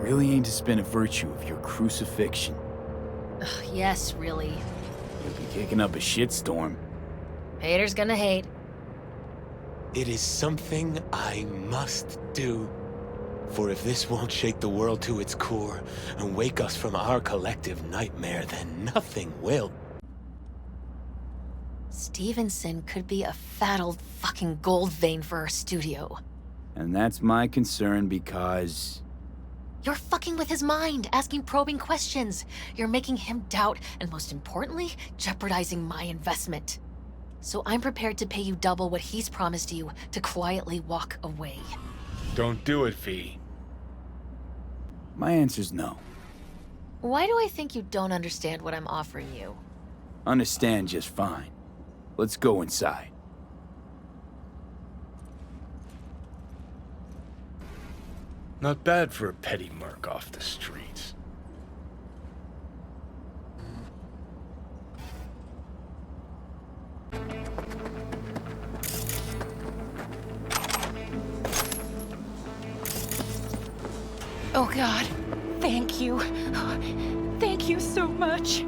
Really aim to spin a virtue of your crucifixion. Ugh, yes, really. You'll be kicking up a shitstorm. Haters gonna hate. It is something I must do. For if this won't shake the world to its core and wake us from our collective nightmare, then nothing will. Stevenson could be a fat old fucking gold vein for our studio. And that's my concern because... You're fucking with his mind, asking probing questions. You're making him doubt, and most importantly, jeopardizing my investment. So I'm prepared to pay you double what he's promised you to quietly walk away. Don't do it, V. My answer's no. Why do I think you don't understand what I'm offering you? Understand just fine. Let's go inside. Not bad for a petty merc off the streets. Oh God, thank you. Thank you so much.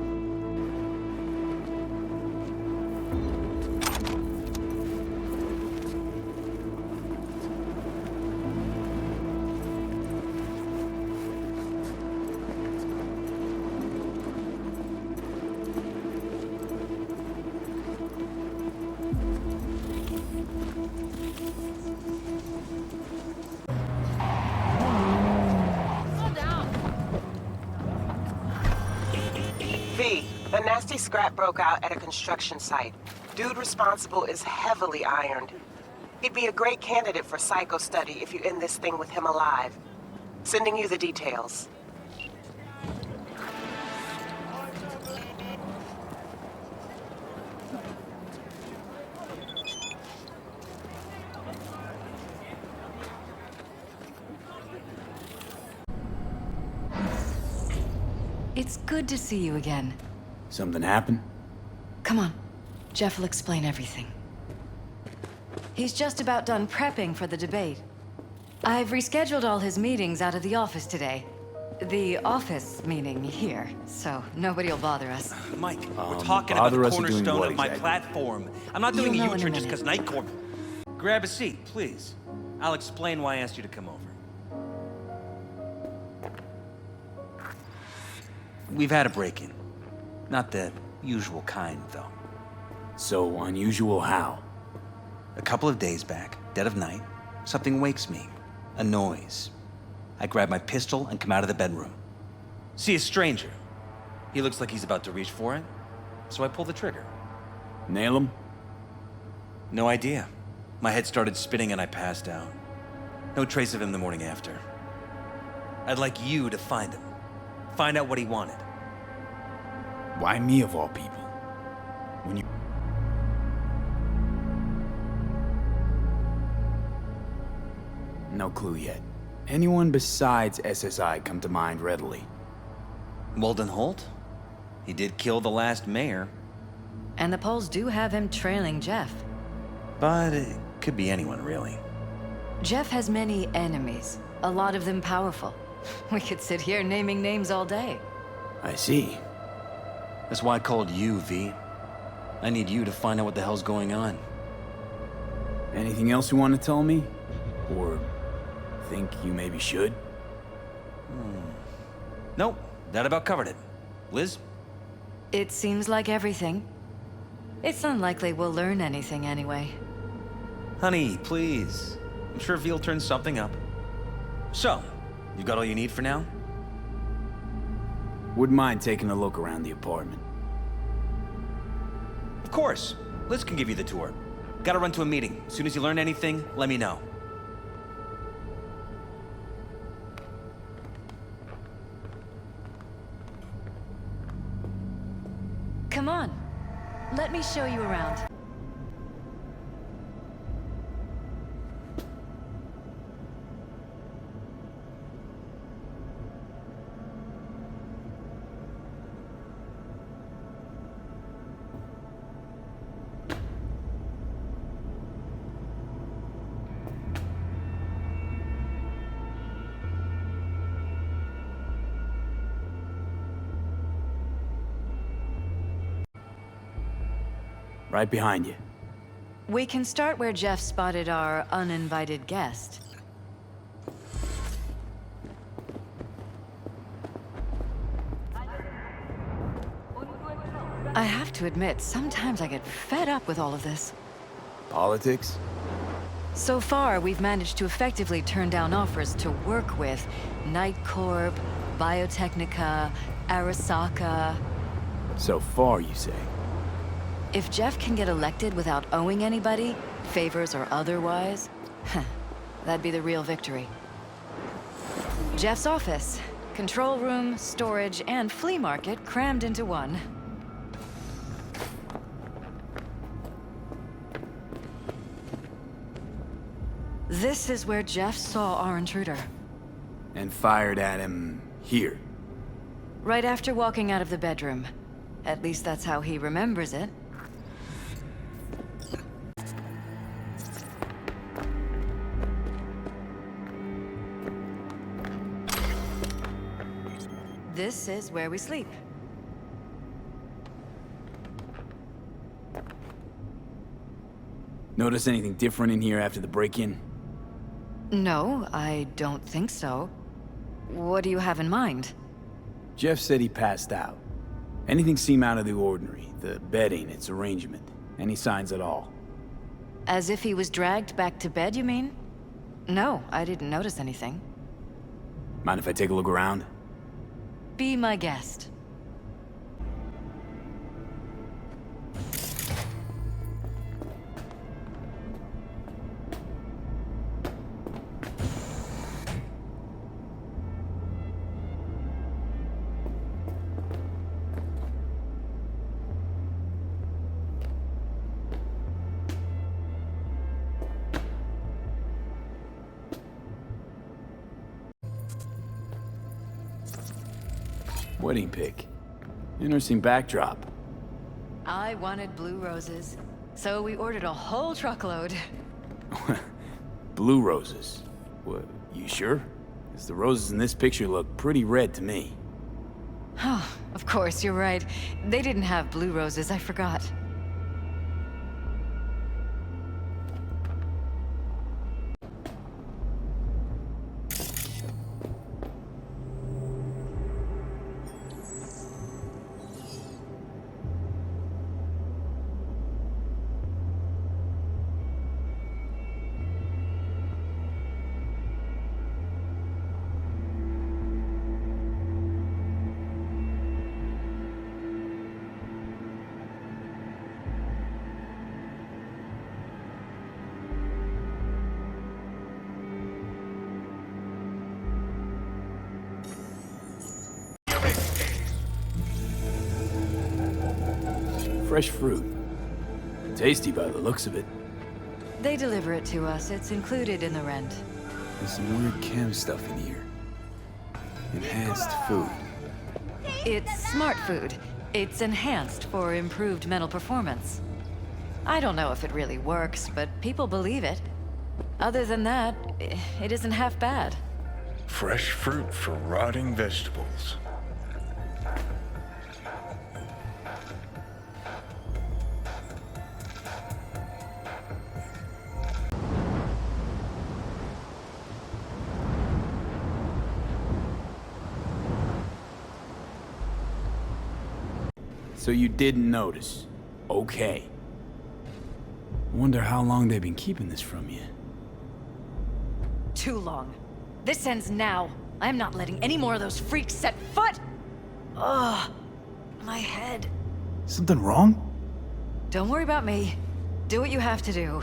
V, a nasty scrap broke out at a construction site. Dude responsible is heavily ironed. He'd be a great candidate for psycho study if you end this thing with him alive. Sending you the details. It's good to see you again. Something happen? Come on. Jeff will explain everything. He's just about done prepping for the debate. I've rescheduled all his meetings out of the office today. The office meaning here, so nobody will bother us. Mike, we're talking about the bother us doing cornerstone what of my exactly? platform. I'm not doing You'll a know in a U-turn just minute. because Nightcore... Grab a seat, please. I'll explain why I asked you to come over. We've had a break-in. Not the usual kind, though. So unusual how? A couple of days back, dead of night, something wakes me. A noise. I grab my pistol and come out of the bedroom. See a stranger. He looks like he's about to reach for it, so I pull the trigger. Nail him? No idea. My head started spinning and I passed out. No trace of him the morning after. I'd like you to find him. Find out what he wanted. Why me of all people? When you... No clue yet. Anyone besides SSI come to mind readily? Walden Holt? He did kill the last mayor. And the polls do have him trailing Jeff. But it could be anyone, really. Jeff has many enemies, a lot of them powerful. We could sit here naming names all day. I see. That's why I called you, V. I need you to find out what the hell's going on. Anything else you want to tell me? Or think you maybe should? Nope, that about covered it. Liz? It seems like everything. It's unlikely we'll learn anything anyway. Honey, please. I'm sure Ve'll turn something up. So, you got all you need for now? Wouldn't mind taking a look around the apartment. Of course. Liz can give you the tour. Gotta run to a meeting. As soon as you learn anything, let me know. Come on. Let me show you around. Right behind you. We can start where Jeff spotted our uninvited guest. I have to admit, sometimes I get fed up with all of this. Politics? So far, we've managed to effectively turn down offers to work with Night Corp, Biotechnica, Arasaka. So far, you say? If Jeff can get elected without owing anybody, favors or otherwise, that'd be the real victory. Jeff's office, control room, storage, and flea market crammed into one. This is where Jeff saw our intruder. And fired at him here. Right after walking out of the bedroom. At least that's how he remembers it. This is where we sleep. Notice anything different in here after the break-in? No, I don't think so. What do you have in mind? Jeff said he passed out. Anything seem out of the ordinary? The bedding, its arrangement? Any signs at all? As if he was dragged back to bed, you mean? No, I didn't notice anything. Mind if I take a look around? Be my guest. Wedding pic. Interesting backdrop. I wanted blue roses, so we ordered a whole truckload. Blue roses. What, you sure? Because the roses in this picture look pretty red to me. Oh, of course, you're right. They didn't have blue roses, I forgot. Fresh fruit. Tasty by the looks of it. They deliver it to us. It's included in the rent. There's some weird chem stuff in here. Enhanced food. It's smart food. It's enhanced for improved mental performance. I don't know if it really works, but people believe it. Other than that, it isn't half bad. Fresh fruit for rotting vegetables. So you didn't notice. Okay. Wonder how long they've been keeping this from you. Too long. This ends now. I'm not letting any more of those freaks set foot! Ugh. My head. Something wrong? Don't worry about me. Do what you have to do.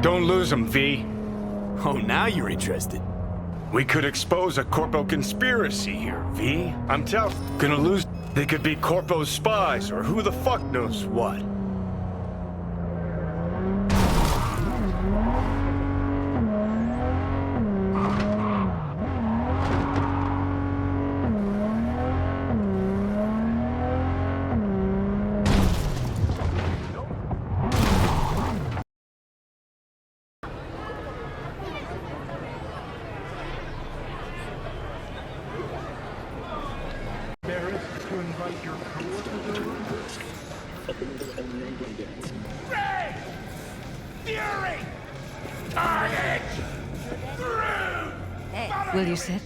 Don't lose them, V. Oh, now you're interested. We could expose a Corpo conspiracy here, V. I'm gonna lose. They could be Corpo's spies, or who the fuck knows what. Ray! Fury! Carnage! Through! Will you sit?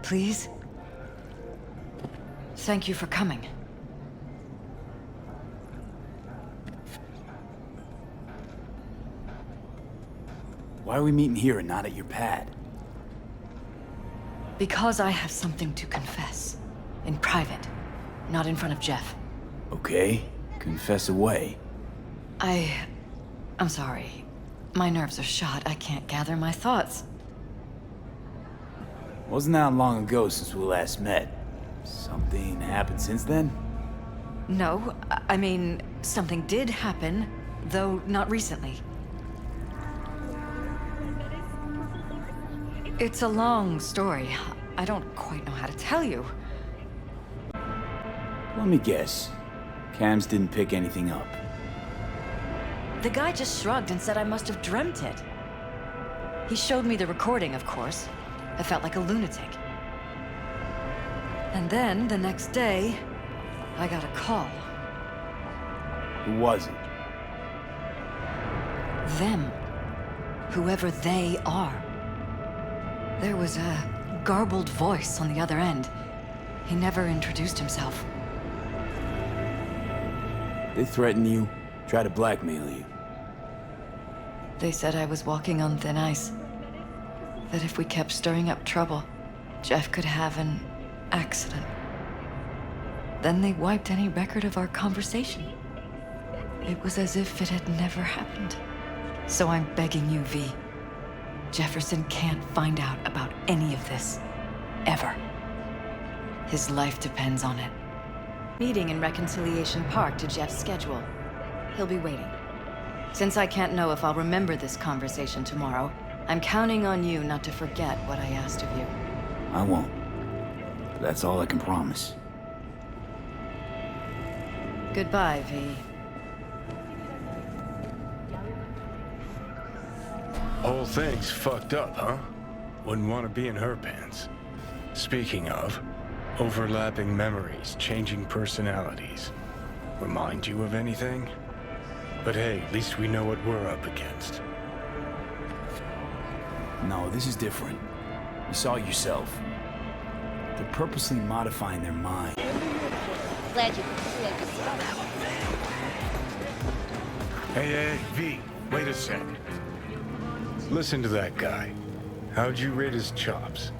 Please? Thank you for coming. Why are we meeting here and not at your pad? Because I have something to confess. In private. Not in front of Jeff. Okay, confess away. I'm sorry. My nerves are shot. I can't gather my thoughts. Wasn't that long ago since we last met? Something happened since then? No, I mean, something did happen, though not recently. It's a long story. I don't quite know how to tell you. Let me guess. Cams didn't pick anything up. The guy just shrugged and said I must have dreamt it. He showed me the recording, of course. I felt like a lunatic. And then, the next day, I got a call. Who was it? Them. Whoever they are. There was a garbled voice on the other end. He never introduced himself. They threatened you, try to blackmail you. They said I was walking on thin ice. That if we kept stirring up trouble, Jeff could have an accident. Then they wiped any record of our conversation. It was as if it had never happened. So I'm begging you, V. Jefferson can't find out about any of this. Ever. His life depends on it. Meeting in Reconciliation Park to Jeff's schedule. He'll be waiting. Since I can't know if I'll remember this conversation tomorrow, I'm counting on you not to forget what I asked of you. I won't. But that's all I can promise. Goodbye, V. Whole thing's fucked up, huh? Wouldn't want to be in her pants. Speaking of, overlapping memories, changing personalities. Remind you of anything? But hey, at least we know what we're up against. No, this is different. You saw it yourself. They're purposely modifying their mind. Glad you could see I just saw that. Hey, V, wait a sec. Listen to that guy. How'd you rate his chops?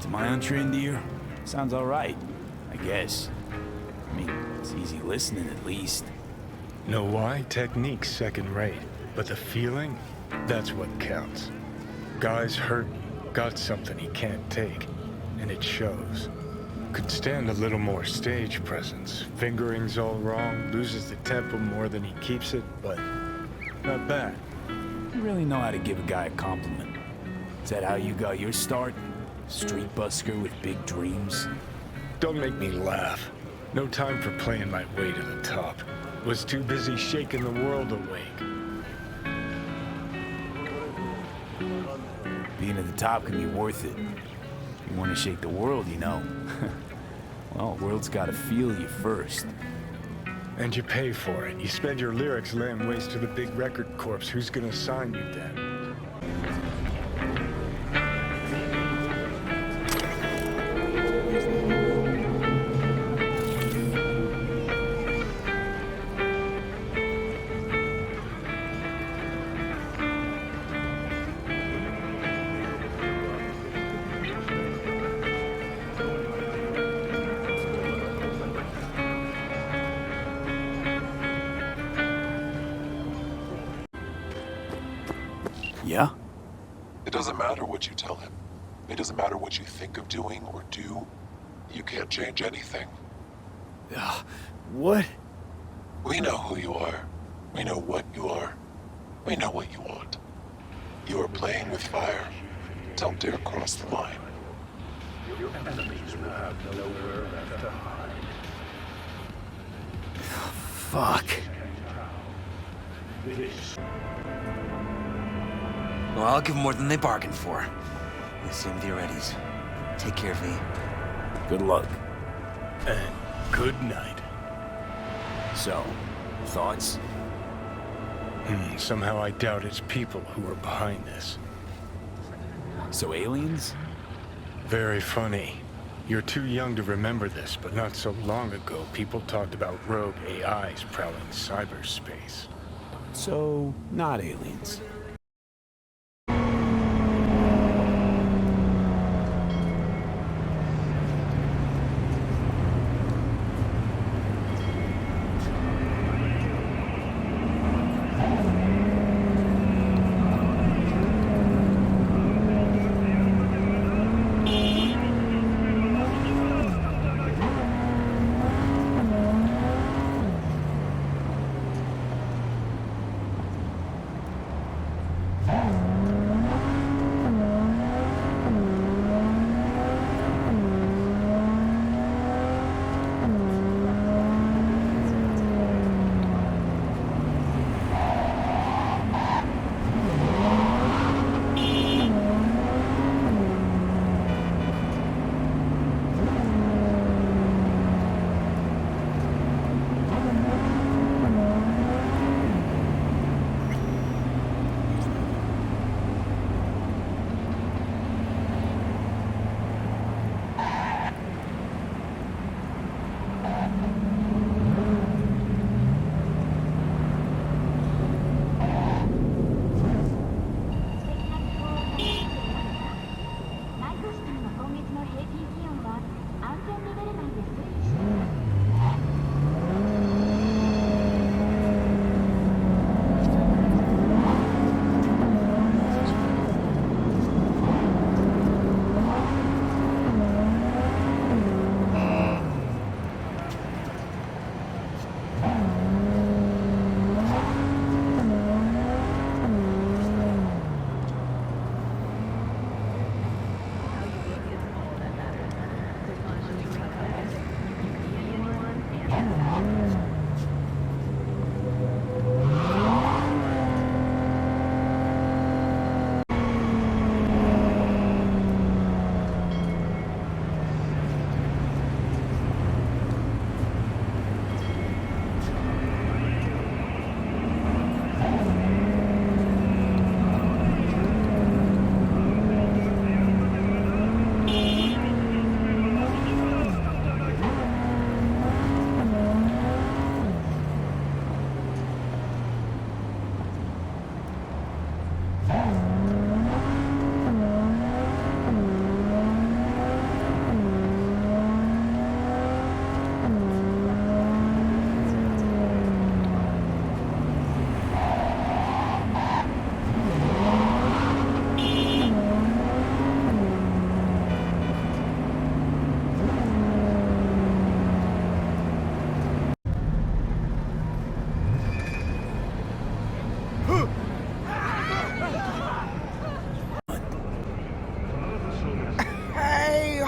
To my untrained ear, sounds all right, I guess. I mean, it's easy listening at least. Know why? Technique's second rate. But the feeling? That's what counts. Guy's hurting, got something he can't take, and it shows. Could stand a little more stage presence. Fingering's all wrong, loses the tempo more than he keeps it, but not bad. You really know how to give a guy a compliment. Is that how you got your start? Street busker with big dreams? Don't make me laugh. No time for playing my way to the top. Was too busy shaking the world awake. Being at the top can be worth it. You want to shake the world, you know. Well, the world's got to feel you first. And you pay for it. You spend your lyrics laying waste to the big record corps. Who's gonna sign you then? Yeah? It doesn't matter what you tell him. It doesn't matter what you think of doing or do. You can't change anything. What? We know who you are. We know what you are. We know what you want. You are playing with fire. Don't dare cross the line. Fuck. Well, I'll give them more than they bargained for. They seem the Reddies. Take care, V. Good luck. And good night. So, thoughts? Somehow I doubt it's people who are behind this. So aliens? Very funny. You're too young to remember this, but not so long ago, people talked about rogue AIs prowling cyberspace. So, not aliens.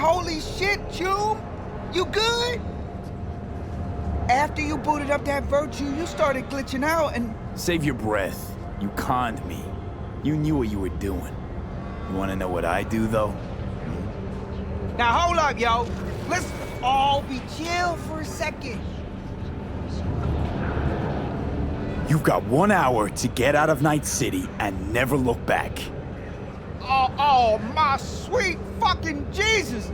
Holy shit, June! You good? After you booted up that Virtue, you started glitching out and... Save your breath. You conned me. You knew what you were doing. You want to know what I do, though? Now hold up, yo. Let's all be chill for a second. You've got 1 hour to get out of Night City and never look back. Oh, my sweet fucking Jesus!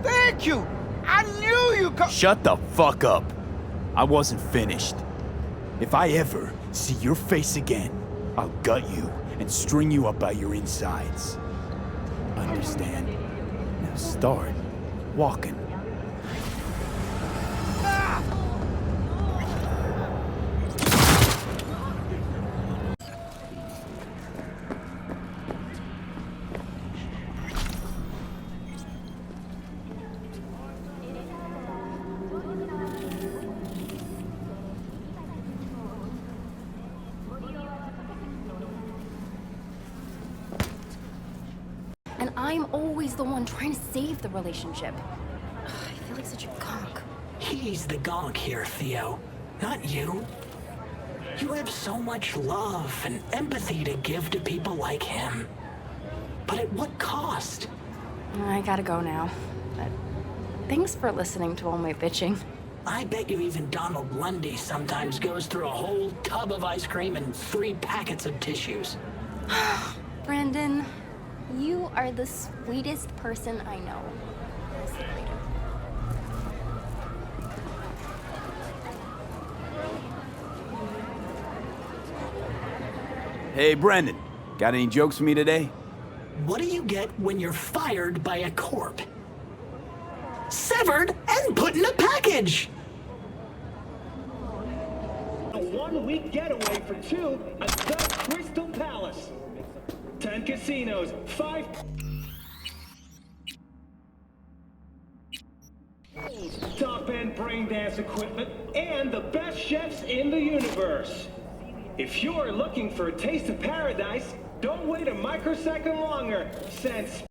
Thank you! I knew you could... Shut the fuck up. I wasn't finished. If I ever see your face again, I'll gut you and string you up by your insides. Understand? Now start walking. And I'm always the one trying to save the relationship. Ugh, I feel like such a gonk. He's the gonk here, Theo, not you. You have so much love and empathy to give to people like him. But at what cost? I gotta go now. But thanks for listening to all my bitching. I bet you even Donald Lundy sometimes goes through a whole tub of ice cream and 3 packets of tissues. Brandon, you are the sweetest person I know. I'll see you later. Hey, Brendan. Got any jokes for me today? What do you get when you're fired by a corp? Severed and put in a package! A 1-week getaway for 2 at the Crystal Palace. 10 casinos, 5 top-end brain dance equipment, and the best chefs in the universe. If you're looking for a taste of paradise, don't wait a microsecond longer, since...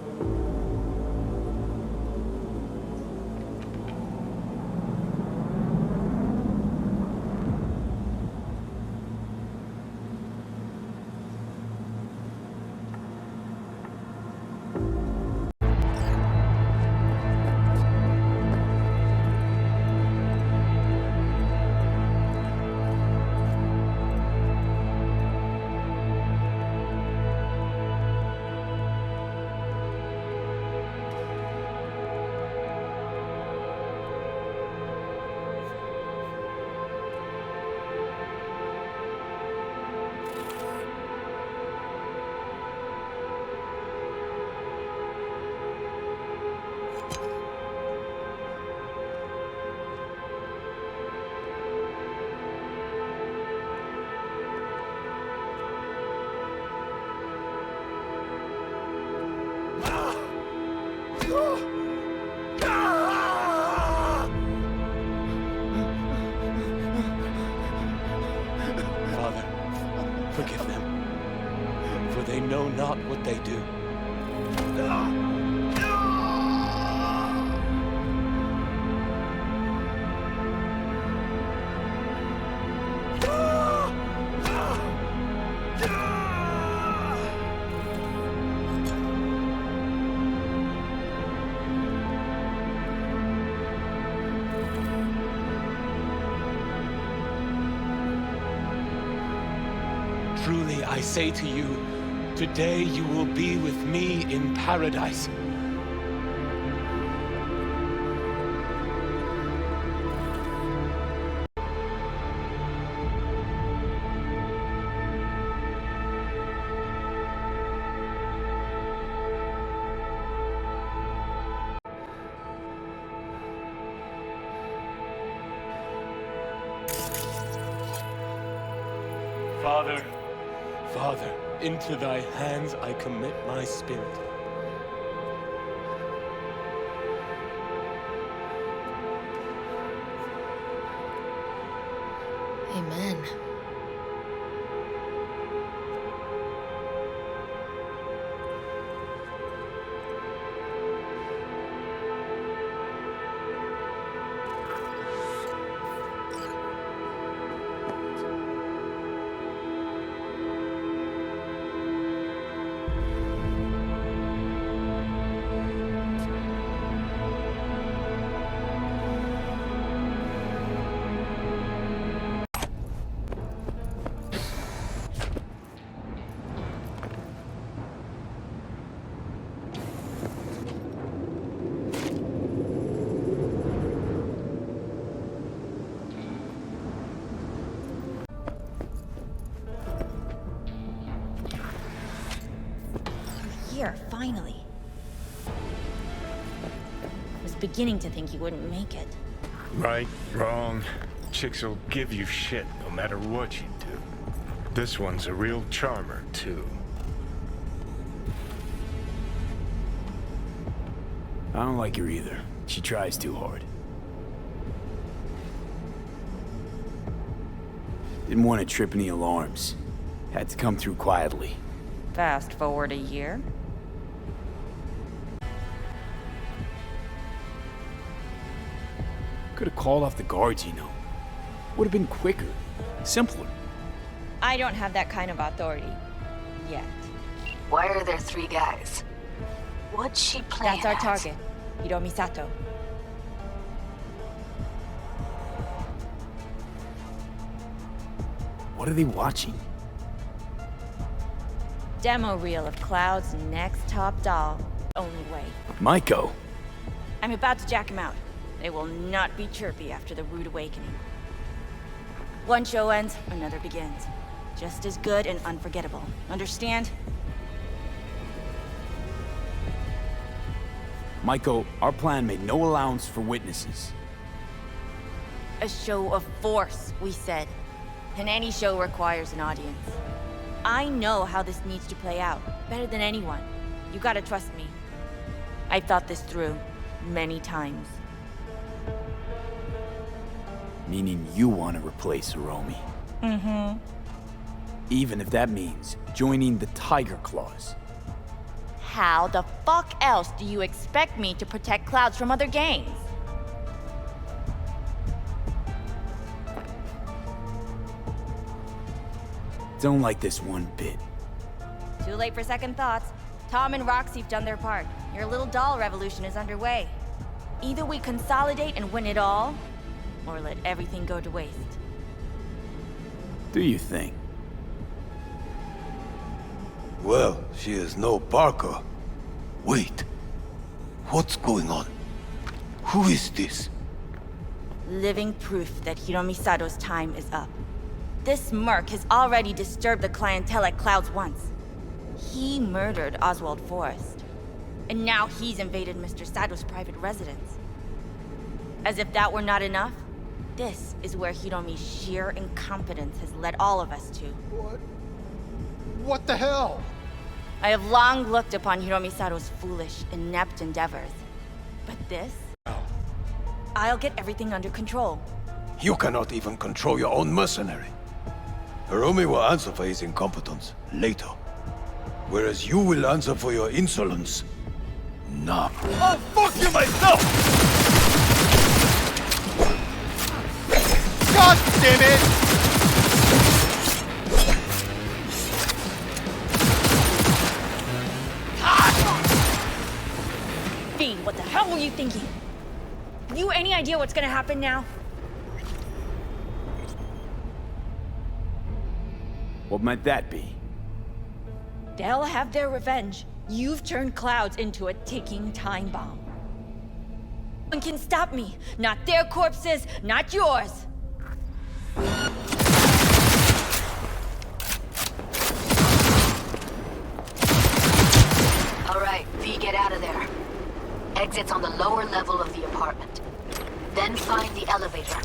Father, forgive them, for they know not what they do. Truly, I say to you, today you will be with me in paradise. Father, into thy hands I commit my spirit. Amen. Here, finally. I was beginning to think you wouldn't make it. Right, wrong. Chicks will give you shit no matter what you do. This one's a real charmer, too. I don't like her either. She tries too hard. Didn't want to trip any alarms. Had to come through quietly. Fast forward a year. Could have called off the guards, you know. Would have been quicker, simpler. I don't have that kind of authority. Yet. Why are there 3 guys? What's she playing That's our at? target, Hiromi Sato. What are they watching? Demo reel of Cloud's next top doll. Only way. Maiko. I'm about to jack him out. They will not be chirpy after the rude awakening. One show ends, another begins. Just as good and unforgettable. Understand? Maiko, our plan made no allowance for witnesses. A show of force, we said. And any show requires an audience. I know how this needs to play out, better than anyone. You gotta trust me. I've thought this through many times. Meaning you want to replace Hiromi. Mm-hmm. Even if that means joining the Tiger Claws. How the fuck else do you expect me to protect Clouds from other gangs? Don't like this one bit. Too late for second thoughts. Tom and Roxy've done their part. Your little doll revolution is underway. Either we consolidate and win it all, or let everything go to waste. Do you think? Well, she is no Parker. Wait. What's going on? Who is this? Living proof that Hiromi Sato's time is up. This merc has already disturbed the clientele at Clouds once. He murdered Oswald Forrest. And now he's invaded Mr. Sato's private residence. As if that were not enough, this is where Hiromi's sheer incompetence has led all of us to. What the hell? I have long looked upon Hiromi Sato's foolish, inept endeavors. But this? I'll get everything under control. You cannot even control your own mercenary. Hiromi will answer for his incompetence later. Whereas you will answer for your insolence now. I'll fuck you myself! God damn it! V, what the hell were you thinking? Have you any idea what's gonna happen now? What might that be? They'll have their revenge. You've turned Clouds into a ticking time bomb. No one can stop me. Not their corpses, not yours. All right, V, get out of there. Exit's on the lower level of the apartment. Then find the elevator.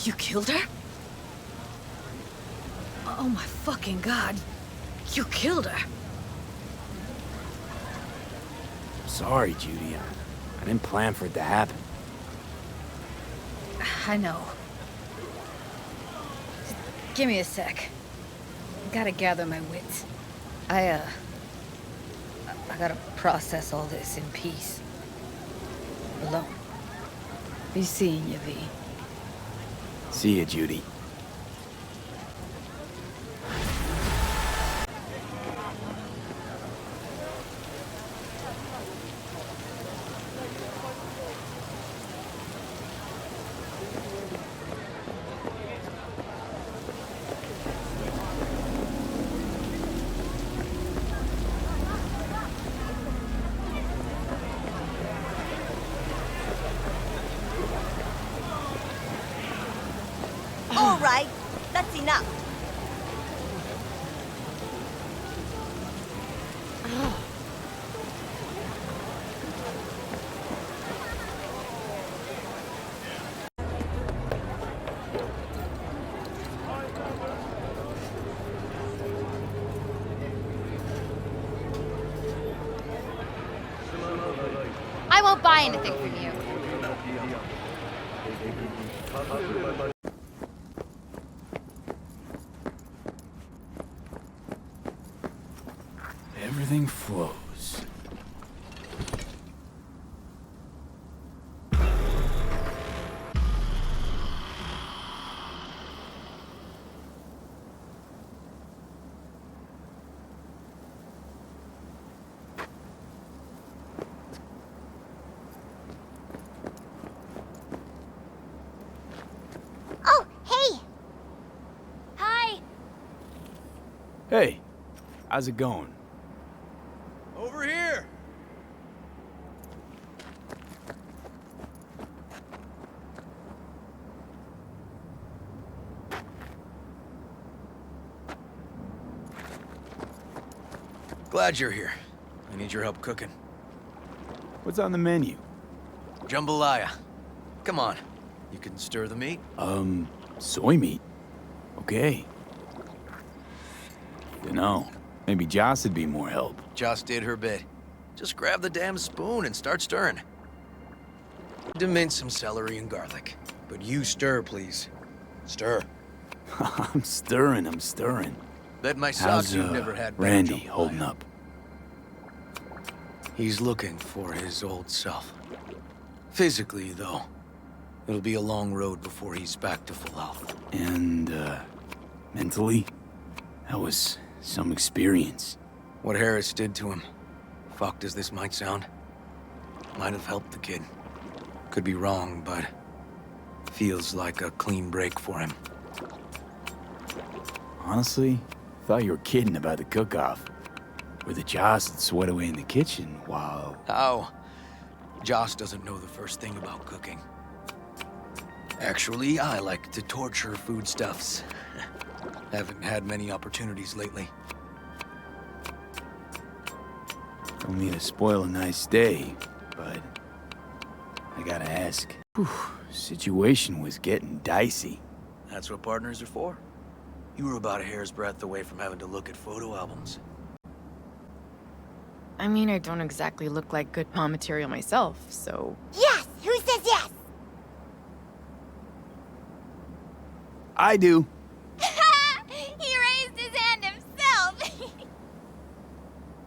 You killed her? Oh my fucking god. You killed her. Sorry, Judy. I didn't plan for it to happen. I know. Just give me a sec. I gotta gather my wits. I gotta process all this in peace. Alone. Be seeing you, V. See you, Judy. All right, that's enough. I won't buy anything from you. Everything flows. Hey, how's it going? Over here! Glad you're here. I need your help cooking. What's on the menu? Jambalaya. Come on. You can stir the meat? Soy meat? Okay. Dunno. Maybe Joss would be more help. Joss did her bit. Just grab the damn spoon and start stirring. To mince some celery and garlic. But you stir, please. Stir. I'm stirring. Bet my How's, socks you've never had better Randy jambalaya. holding up? He's looking for his old self. Physically, though. It'll be a long road before he's back to full health. And, mentally? That was some experience. What Harris did to him, fucked as this might sound, might have helped the kid. Could be wrong, but feels like a clean break for him. Honestly, thought you were kidding about the cook-off. Where the Joss would sweat away in the kitchen while... How? Joss doesn't know the first thing about cooking. Actually, I like to torture foodstuffs. Haven't had many opportunities lately. Don't mean to spoil a nice day, but... I gotta ask. Whew, situation was getting dicey. That's what partners are for. You were about a hair's breadth away from having to look at photo albums. I mean, I don't exactly look like good mom material myself, so... Yes! Who says yes? I do. He raised his hand himself!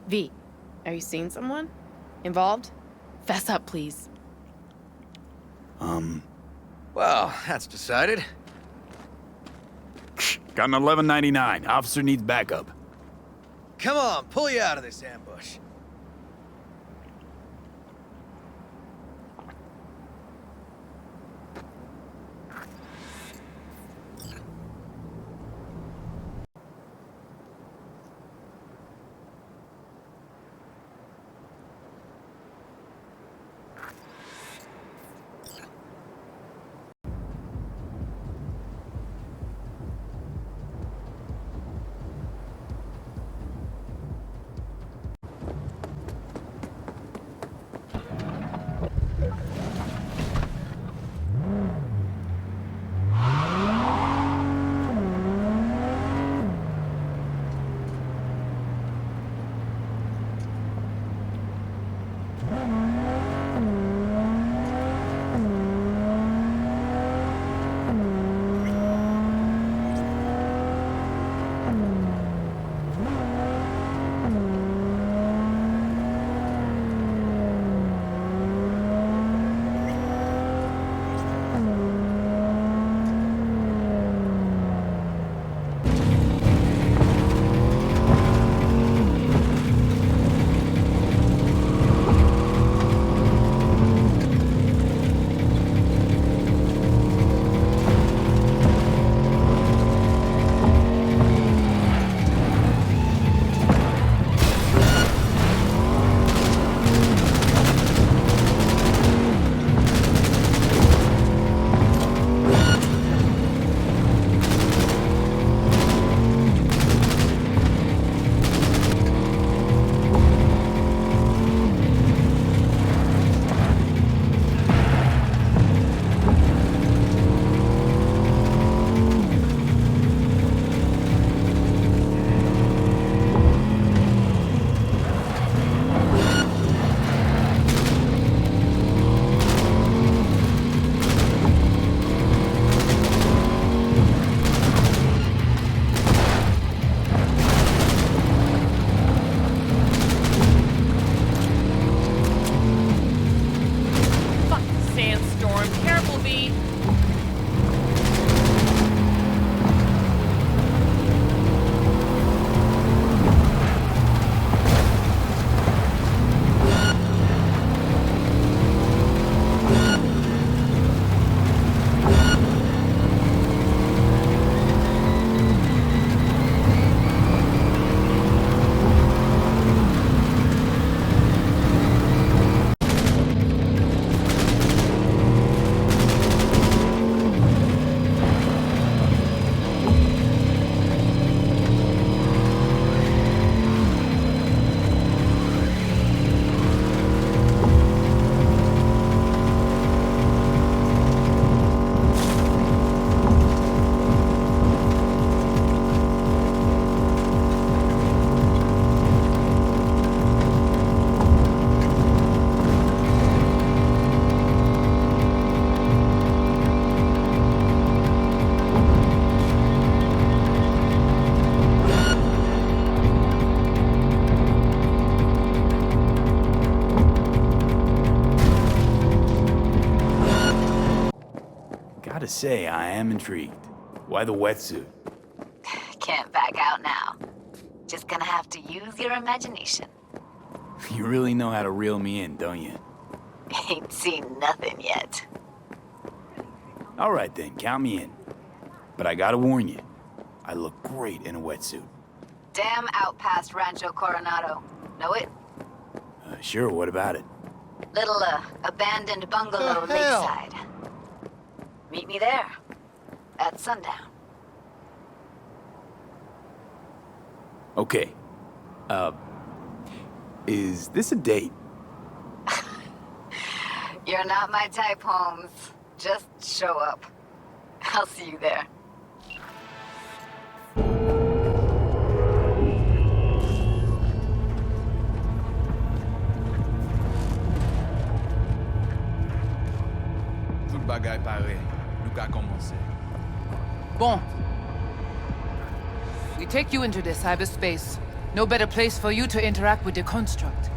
V, are you seeing someone? Involved? Fess up, please. Well, that's decided. Got an 1199. Officer needs backup. Come on, pull you out of this ambush. say, I am intrigued. Why the wetsuit? Can't back out now. Just gonna have to use your imagination. You really know how to reel me in, don't you? Ain't seen nothing yet. All right then, count me in. But I gotta warn you, I look great in a wetsuit. Damn out past Rancho Coronado. Know it? Sure, what about it? Little, abandoned bungalow lakeside. Meet me there. At sundown. Okay. Is this a date? You're not my type, Holmes. Just show up. I'll see you there. Tout bagay pare. Nou ka komanse. Bon. We take you into the cyberspace. No better place for you to interact with the construct.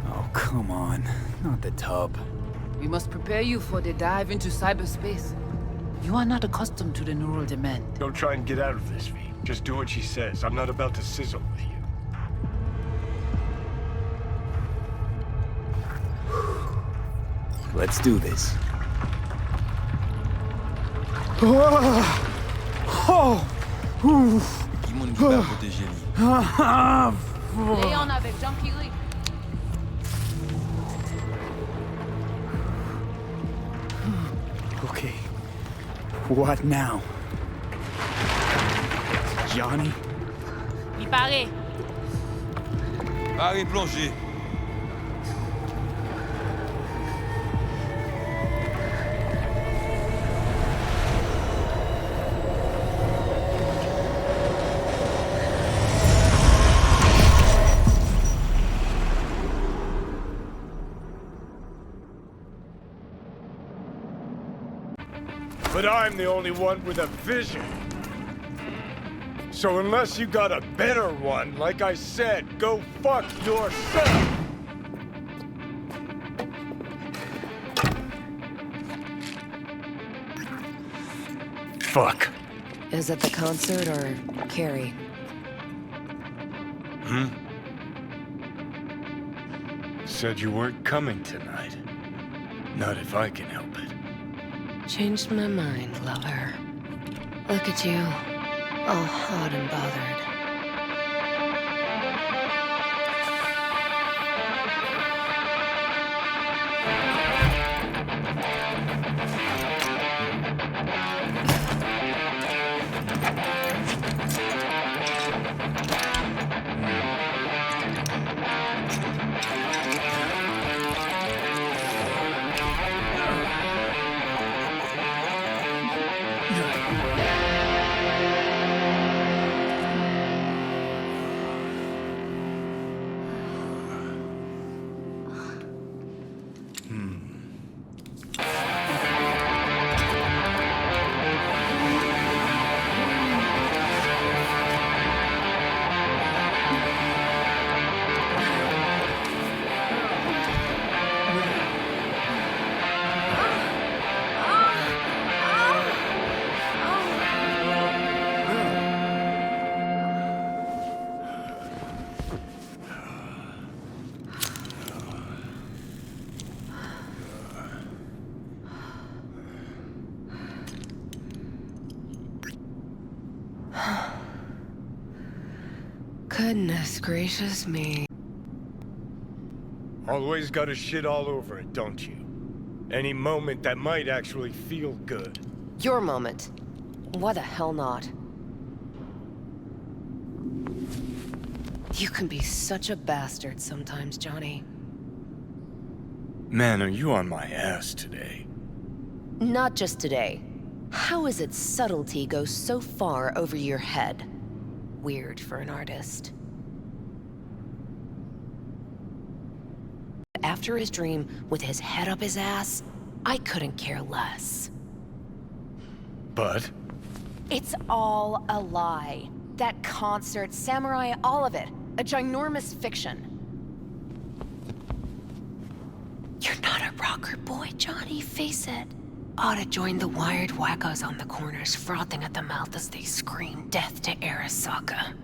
Oh, come on. Not the tub. We must prepare you for the dive into cyberspace. You are not accustomed to the neural demand. Don't try and get out of this, V. Just do what she says. I'm not about to sizzle with you. Let's do this. Léon avec Junkie Lee. Okay. What now? Johnny? Il paraît. Pare plonger. But I'm the only one with a vision. So unless you got a better one, like I said, go fuck yourself! Fuck. Is it the concert or Carrie? Said you weren't coming tonight. Not if I can help it. Changed my mind, lover. Look at you, all hot and bothered. Goodness gracious me. Always gotta shit all over it, don't you? Any moment that might actually feel good. Your moment. Why the hell not? You can be such a bastard sometimes, Johnny. Man, are you on my ass today? Not just today. How is it subtlety goes so far over your head? Weird for an artist. After his dream, with his head up his ass, I couldn't care less. But? It's all a lie. That concert, Samurai, all of it. A ginormous fiction. You're not a rocker boy, Johnny, face it. Ought to join the wired wackos on the corners, frothing at the mouth as they scream death to Arasaka.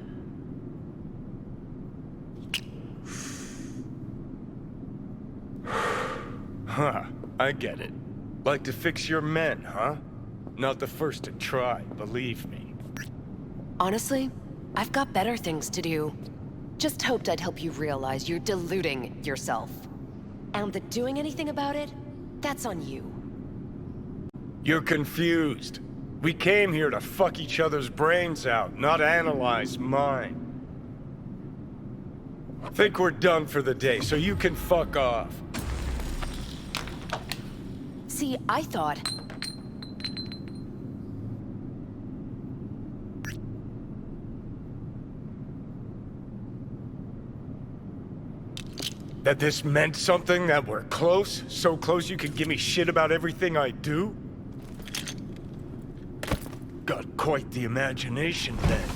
Huh, I get it. Like to fix your men, huh? Not the first to try, believe me. Honestly, I've got better things to do. Just hoped I'd help you realize you're deluding yourself. And that doing anything about it, that's on you. You're confused. We came here to fuck each other's brains out, not analyze mine. Think we're done for the day, so you can fuck off. See, I thought... That this meant something, that we're close? So close you could give me shit about everything I do? Got quite the imagination then.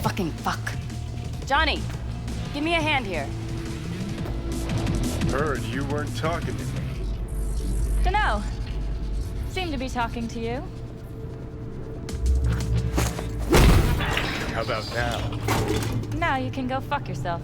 Fucking fuck. Johnny, give me a hand here. Heard you weren't talking to me. Dunno. Seem to be talking to you. How about now? Now you can go fuck yourself.